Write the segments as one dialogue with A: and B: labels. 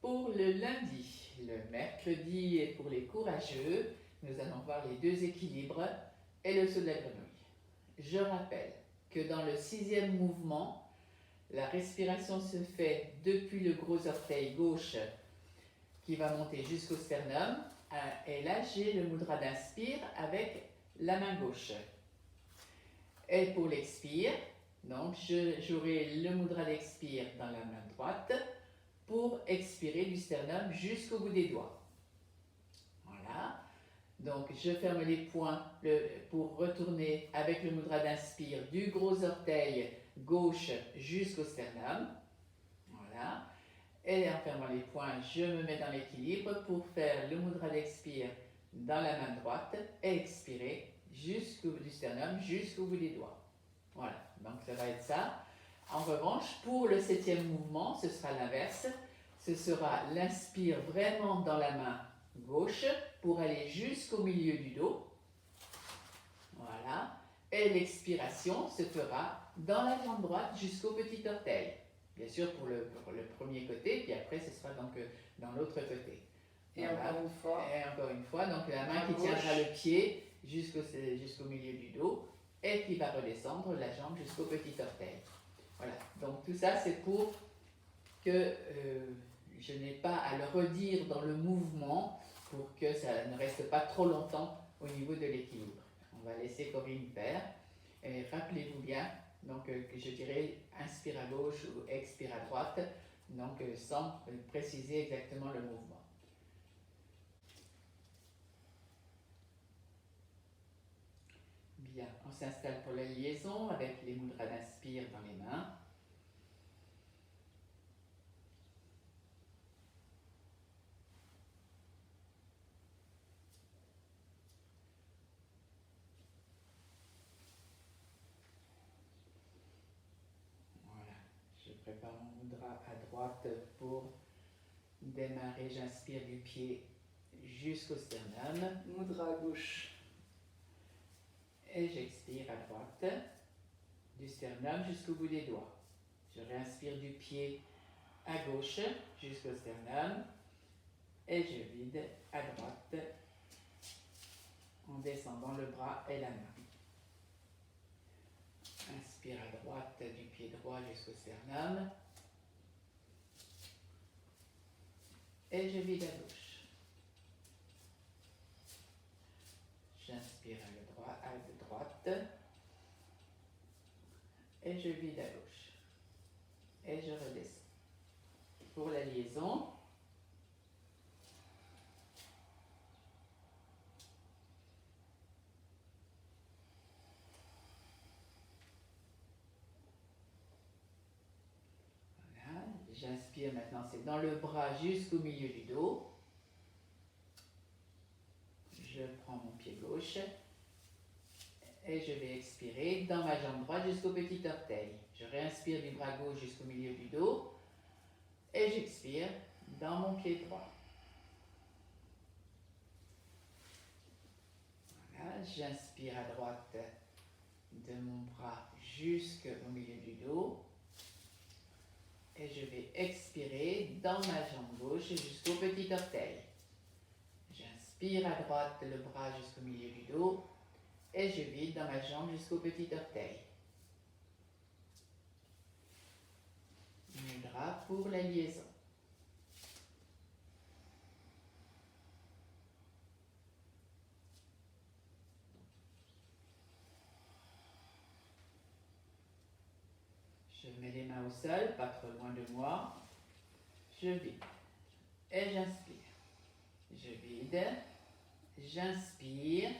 A: Pour le lundi, le mercredi et pour les courageux, nous allons voir les deux équilibres et le saut de la grenouille. Je rappelle que dans le 6e mouvement, la respiration se fait depuis le gros orteil gauche qui va monter jusqu'au sternum. Et là, j'ai le mudra d'inspire avec la main gauche. Et pour l'expire, donc j'aurai le mudra d'expire dans la main droite pour expirer du sternum jusqu'au bout des doigts. Voilà. Donc je ferme les poings pour retourner avec le mudra d'inspire du gros orteil gauche jusqu'au sternum. Voilà. Et en fermant les poings, je me mets dans l'équilibre pour faire le mudra d'expire dans la main droite et expirer jusqu'au bout du sternum, jusqu'au bout des doigts. Voilà, donc ça va être ça. En revanche, pour le 7e mouvement, ce sera l'inverse. Ce sera l'inspire vraiment dans la main gauche pour aller jusqu'au milieu du dos. Voilà. Et l'expiration se fera dans la jambe droite jusqu'au petit orteil. Bien sûr pour le premier côté, puis après ce sera donc dans l'autre côté.
B: Et
A: voilà.
B: encore une fois,
A: donc la main qui tiendra le pied jusqu'au milieu du dos et qui va redescendre la jambe jusqu'au petit orteil. Voilà, donc tout ça c'est pour que je n'ai pas à le redire dans le mouvement pour que ça ne reste pas trop longtemps au niveau de l'équilibre. On va laisser Corinne faire. Et rappelez-vous bien, donc que je dirais inspire à gauche ou expire à droite, donc sans préciser exactement le mouvement. Bien, on s'installe pour la liaison avec les mudras d'inspire dans les mains. Voilà, je prépare mon mudra à droite pour démarrer. J'inspire du pied jusqu'au sternum.
B: Mudra à gauche.
A: Et j'expire à droite, du sternum jusqu'au bout des doigts. Je réinspire du pied à gauche jusqu'au sternum et je vide à droite en descendant le bras et la main. Inspire à droite du pied droit jusqu'au sternum et je vide à gauche. J'inspire à droite et je vide à gauche. Et je redescends. Pour la liaison, voilà, j'inspire maintenant, c'est dans le bras jusqu'au milieu du dos. Je prends mon pied gauche et je vais expirer dans ma jambe droite jusqu'au petit orteil. Je réinspire du bras gauche jusqu'au milieu du dos et j'expire dans mon pied droit. Voilà, j'inspire à droite de mon bras jusqu'au milieu du dos et je vais expirer dans ma jambe gauche jusqu'au petit orteil. J'inspire à droite le bras jusqu'au milieu du dos et je vide dans ma jambe jusqu'au petit orteil. Mudra pour la liaison. Je mets les mains au sol, pas trop loin de moi. Je vide et j'inspire. Je vide, j'inspire,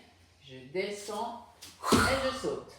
A: je descends et je saute.